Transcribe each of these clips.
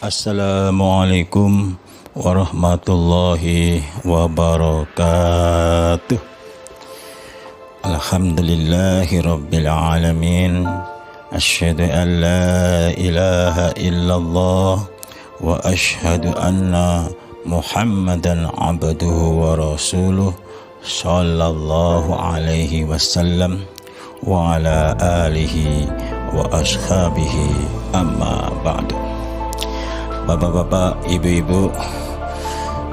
Assalamualaikum warahmatullahi wabarakatuh. Alhamdulillahi rabbil alamin. Asyhadu an la ilaha illallah wa asyhadu anna Muhammadan abduhu wa rasuluh sallallahu alaihi wasallam wa ala alihi wa ashabihi amma ba'du. Bapak-bapak, ibu-ibu,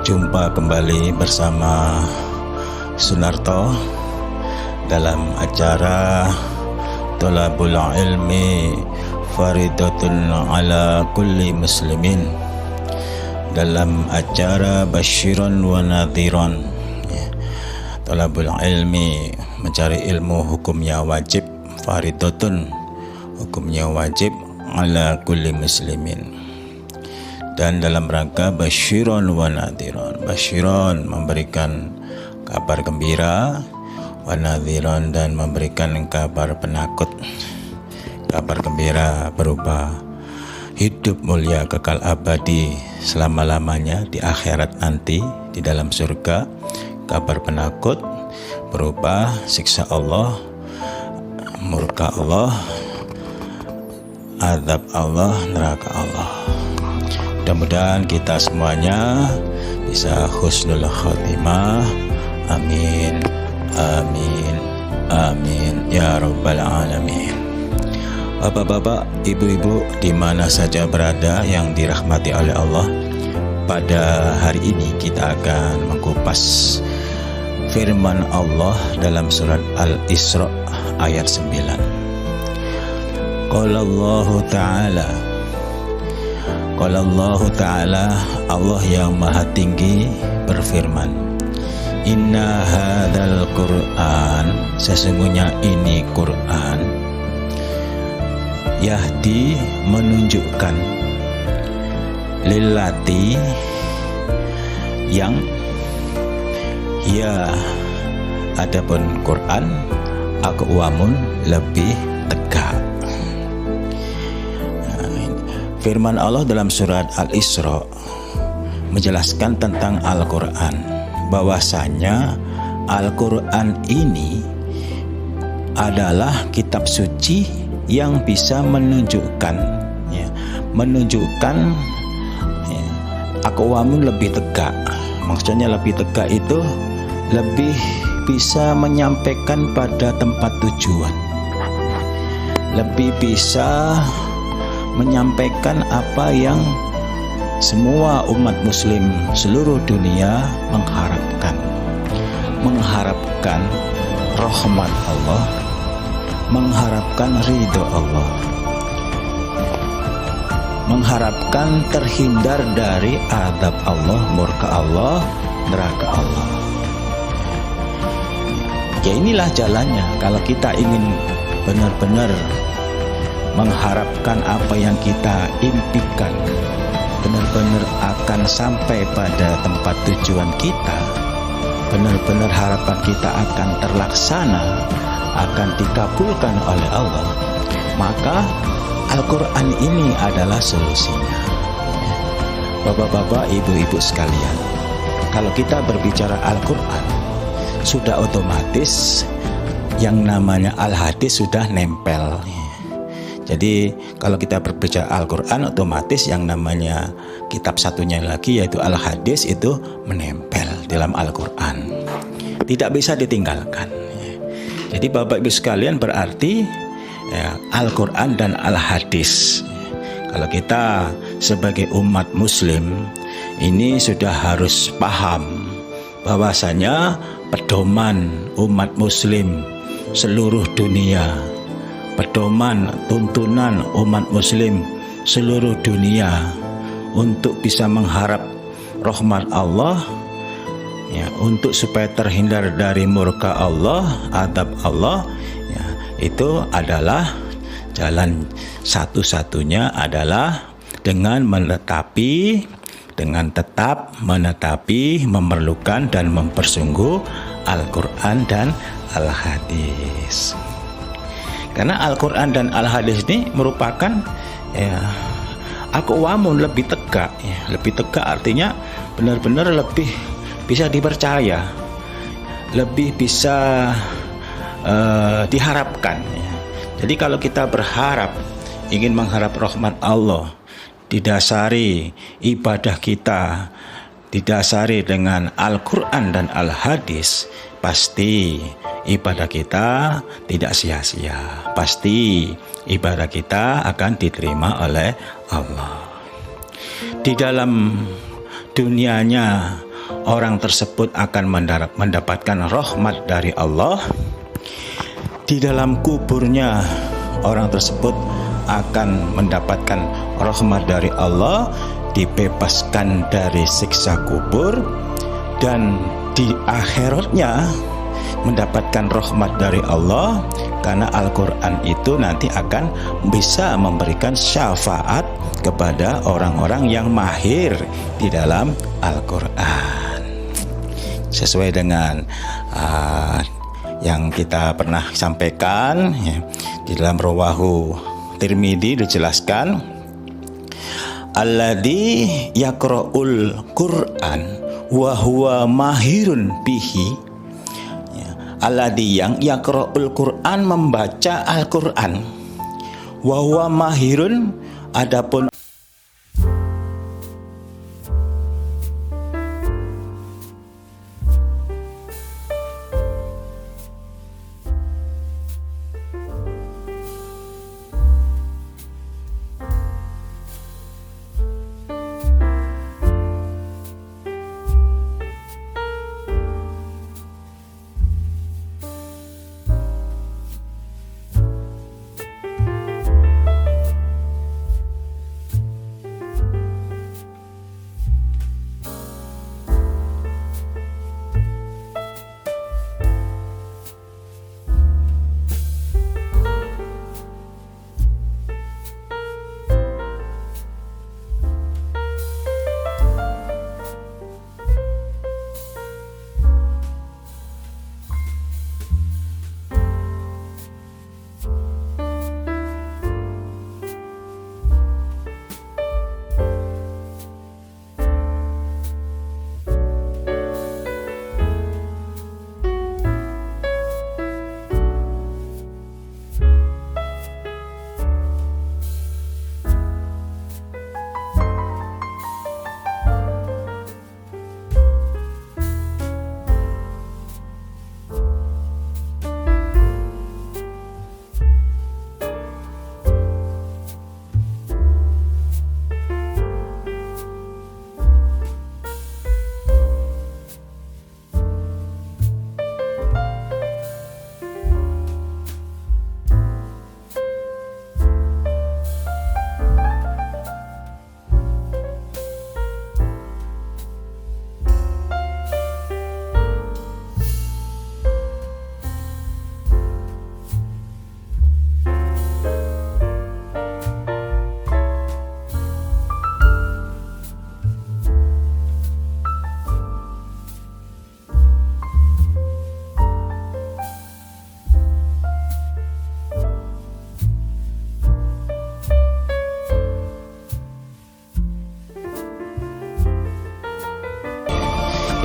jumpa kembali bersama Sunarto dalam acara Thalabul Ilmi Faridatun ala kulli muslimin, dalam acara Basyiran wa Nadhiran. Thalabul Ilmi, mencari ilmu hukumnya wajib, Faridatun, hukumnya wajib, ala kulli muslimin. Dan dalam rangka Basyiran wa Nadhiran, Basyiran memberikan kabar gembira, wa Nadhiran dan memberikan kabar penakut. Kabar gembira berupa hidup mulia kekal abadi selama-lamanya di akhirat nanti di dalam surga. Kabar penakut berupa siksa Allah, murka Allah, azab Allah, neraka Allah. Mudah-mudahan kita semuanya bisa husnul khotimah. Amin, amin, amin ya rabbal alamin. Bapak-bapak, ibu-ibu, di mana saja berada yang dirahmati oleh Allah, pada hari ini kita akan mengupas firman Allah dalam surat Al-Isra ayat 9. Qala Allah Ta'ala, Allah yang maha tinggi berfirman, Inna hadzal Qur'an, sesungguhnya ini Qur'an, yahdi, menunjukkan, lillati, yang, ya, adapun Quran, aqwamun, lebih tegak. Firman Allah dalam surat Al-Isra menjelaskan tentang Al-Quran, bahwasanya Al-Quran ini adalah kitab suci yang bisa menunjukkan aqwamun, lebih tegak. Maksudnya lebih tegak itu lebih bisa menyampaikan pada tempat tujuan, lebih bisa menyampaikan apa yang semua umat muslim seluruh dunia mengharapkan rahmat Allah, mengharapkan ridho Allah, mengharapkan terhindar dari azab Allah, murka Allah, neraka Allah. Ya, inilah jalannya. Kalau kita ingin benar-benar mengharapkan apa yang kita impikan benar-benar akan sampai pada tempat tujuan kita, benar-benar harapan kita akan terlaksana, akan dikabulkan oleh Allah, maka Al-Quran ini adalah solusinya. Bapak-bapak, ibu-ibu sekalian, kalau kita berbicara Al-Quran, sudah otomatis yang namanya Al-Hadis sudah nempel. Jadi kalau kita berbicara Al-Quran, otomatis yang namanya kitab satunya lagi yaitu Al-Hadis itu menempel dalam Al-Quran, tidak bisa ditinggalkan. Jadi Bapak Ibu sekalian, berarti Al-Quran dan Al-Hadis, kalau kita sebagai umat muslim ini sudah harus paham bahwasanya pedoman umat muslim seluruh dunia, pedoman tuntunan umat muslim seluruh dunia untuk bisa mengharap rahmat Allah, untuk supaya terhindar dari murka Allah, azab Allah, itu adalah jalan satu-satunya adalah dengan tetap menetapi, memerlukan dan mempersungguh Al-Quran dan Al-Hadis. Karena Al-Quran dan Al-Hadis ini merupakan aqwamun, lebih tegak ya. Lebih tegak artinya benar-benar lebih bisa dipercaya, lebih bisa diharapkan ya. Jadi kalau kita berharap, ingin mengharap rahmat Allah, didasari ibadah kita didasari dengan Al-Quran dan Al-Hadis, pasti ibadah kita tidak sia-sia, pasti ibadah kita akan diterima oleh Allah. Di dalam dunianya orang tersebut akan mendapatkan rahmat dari Allah. Di dalam kuburnya orang tersebut akan mendapatkan rahmat dari Allah, dibebaskan dari siksa kubur, dan di akhiratnya mendapatkan rahmat dari Allah karena Al-Quran itu nanti akan bisa memberikan syafaat kepada orang-orang yang mahir di dalam Al-Quran, sesuai dengan yang kita pernah sampaikan ya. Di dalam Rawahu Tirmidzi dijelaskan, alladzi yaqra'ul Qur'an wa huwa mahirun bihi ya. Alladzi yang yaqra'ul Qur'an, membaca Al-Qur'an, wa huwa mahirun, adapun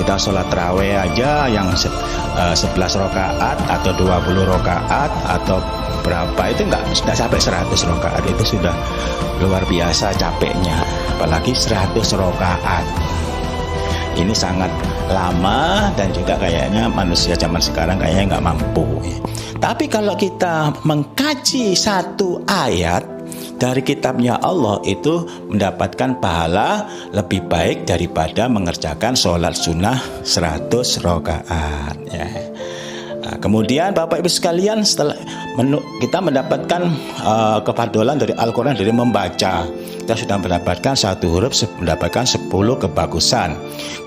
kita sholat tarawih aja yang 11 rakaat atau 20 rakaat atau berapa, itu sudah sampai 100 rakaat, itu sudah luar biasa capeknya, apalagi 100 rakaat. Ini sangat lama dan juga kayaknya manusia zaman sekarang kayaknya nggak mampu. Tapi kalau kita mengkaji satu ayat dari kitabnya Allah, itu mendapatkan pahala lebih baik daripada mengerjakan sholat sunnah 100 rakaat ya. Nah, kemudian Bapak Ibu sekalian, setelah kita mendapatkan kefadolan dari Al-Quran dari membaca, kita sudah mendapatkan satu huruf mendapatkan 10 kebagusan.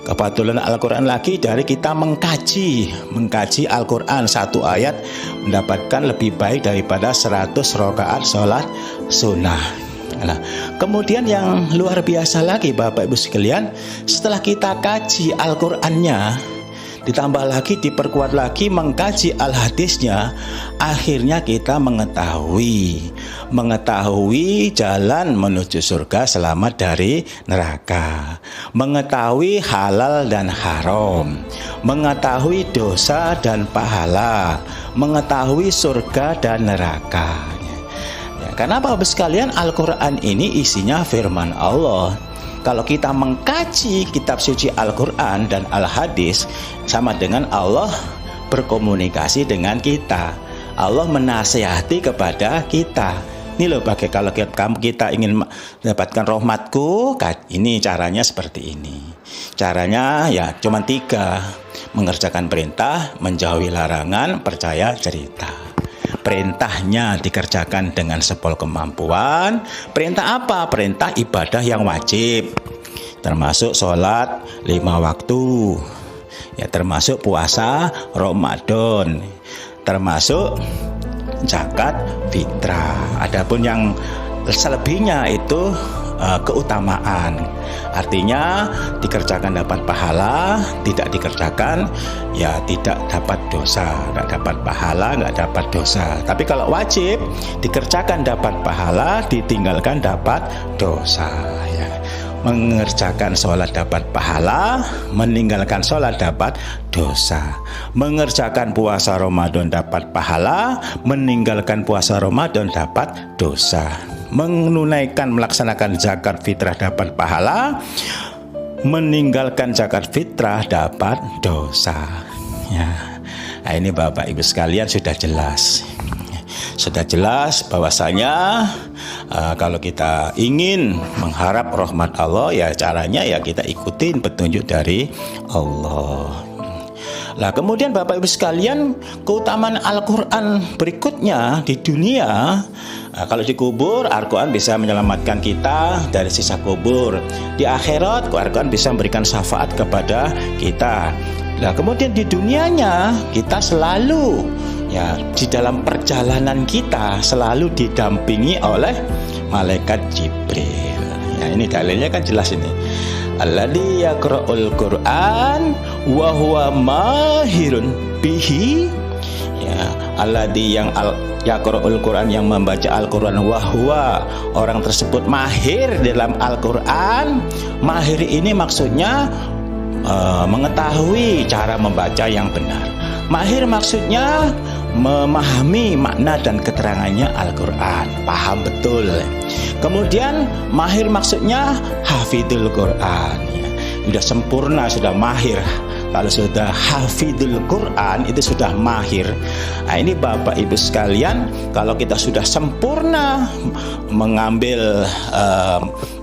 Kefadolan Al-Quran lagi dari kita mengkaji Al-Quran satu ayat mendapatkan lebih baik daripada 100 rakaat sholat sunnah. Nah, kemudian yang luar biasa lagi Bapak Ibu sekalian, setelah kita kaji Al-Qur'annya ditambah lagi, diperkuat lagi mengkaji al-hadisnya, akhirnya kita mengetahui jalan menuju surga, selamat dari neraka, mengetahui halal dan haram, mengetahui dosa dan pahala, mengetahui surga dan neraka. Ya, karena Bapak sekalian, Al-Quran ini isinya firman Allah. Kalau kita mengkaji kitab suci Al-Quran dan Al-Hadis, sama dengan Allah berkomunikasi dengan kita. Allah menasihati kepada kita. Ini loh, bagi kalau kita ingin mendapatkan rahmatku, ini caranya seperti ini. Caranya ya cuma 3. Mengerjakan perintah, menjauhi larangan, percaya cerita. Perintahnya dikerjakan dengan sepol kemampuan. Perintah apa? Perintah ibadah yang wajib, termasuk sholat 5 waktu, ya, termasuk puasa Ramadan, termasuk zakat fitrah. Adapun yang selebihnya itu keutamaan. Artinya dikerjakan dapat pahala, tidak dikerjakan ya tidak dapat dosa. Nggak dapat pahala, nggak dapat dosa. Tapi kalau wajib dikerjakan dapat pahala, ditinggalkan dapat dosa, ya. Mengerjakan sholat dapat pahala, meninggalkan sholat dapat dosa. Mengerjakan puasa Ramadan dapat pahala, meninggalkan puasa Ramadan dapat dosa. Menunaikan, melaksanakan zakat fitrah dapat pahala, meninggalkan zakat fitrah dapat dosa, ya. Nah, ini Bapak Ibu sekalian sudah jelas bahwasanya kalau kita ingin mengharap rahmat Allah, ya caranya ya kita ikutin petunjuk dari Allah. Nah, kemudian Bapak Ibu sekalian, keutamaan Al-Quran berikutnya di dunia, kalau dikubur, Al-Quran bisa menyelamatkan kita dari sisa kubur. Di akhirat, Al-Quran bisa memberikan syafaat kepada kita. Nah, kemudian di dunianya, kita selalu, ya, di dalam perjalanan kita selalu didampingi oleh malaikat Jibril. Ya, ini dalilnya kan jelas ini. Alladzi yaqra'ul Qur'an wa huwa mahirun bihi, ya, alladzi yang yaqra'ul Qur'an, yang membaca Al-Qur'an, wa huwa, orang tersebut mahir dalam Al-Qur'an. Mahir ini maksudnya mengetahui cara membaca yang benar. Mahir maksudnya memahami makna dan keterangannya Al-Quran, paham betul. Kemudian mahir maksudnya hafidul Quran, ya. Sudah sempurna, sudah mahir. Kalau sudah hafidul Quran itu sudah mahir. Nah, ini Bapak Ibu sekalian, kalau kita sudah sempurna mengambil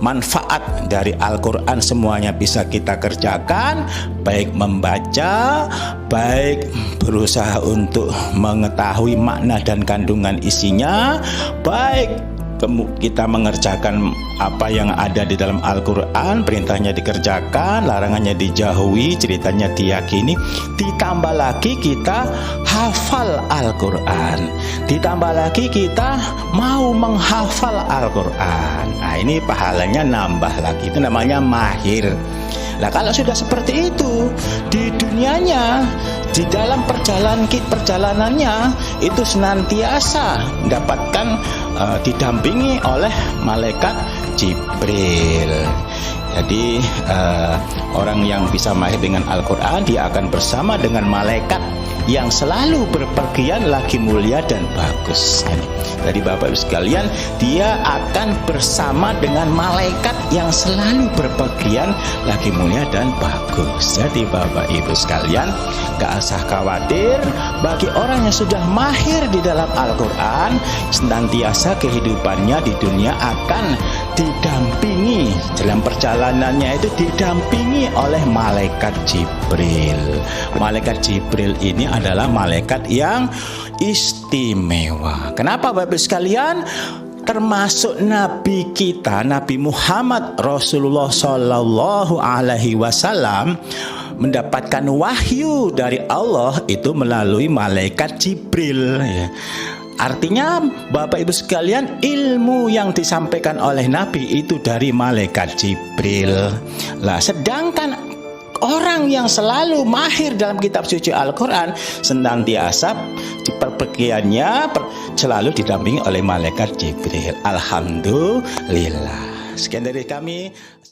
manfaat dari Al-Quran, semuanya bisa kita kerjakan, baik membaca, baik berusaha untuk mengetahui makna dan kandungan isinya, baik kita mengerjakan apa yang ada di dalam Al-Quran, perintahnya dikerjakan, larangannya dijauhi, ceritanya diyakini. Ditambah lagi kita hafal Al-Quran, ditambah lagi kita mau menghafal Al-Quran. Nah, ini pahalanya nambah lagi, itu namanya mahir. Nah, kalau sudah seperti itu, di dunianya, di dalam perjalanannya itu senantiasa mendapatkan didampingi oleh malaikat Jibril. Jadi orang yang bisa mahir dengan Al-Quran, dia akan bersama dengan malaikat yang selalu berpergian lagi mulia dan bagus. Jadi Bapak Ibu sekalian, dia akan bersama dengan malaikat yang selalu berpergian lagi mulia dan bagus. Jadi Bapak Ibu sekalian, gak usah khawatir. Bagi orang yang sudah mahir di dalam Al-Quran, senantiasa kehidupannya di dunia akan didampingi, dalam perjalanannya itu didampingi oleh malaikat Jibril. Malaikat Jibril ini adalah malaikat yang istimewa. Kenapa Bapak sekalian? Termasuk Nabi kita, Nabi Muhammad Rasulullah Sallallahu Alaihi Wasallam, mendapatkan wahyu dari Allah itu melalui malaikat Jibril, ya. Artinya Bapak Ibu sekalian, ilmu yang disampaikan oleh Nabi itu dari malaikat Jibril. Lah, sedangkan orang yang selalu mahir dalam kitab suci Al-Quran, senantiasa di perpergiannya selalu didampingi oleh malaikat Jibril. Alhamdulillah. Sekian dari kami.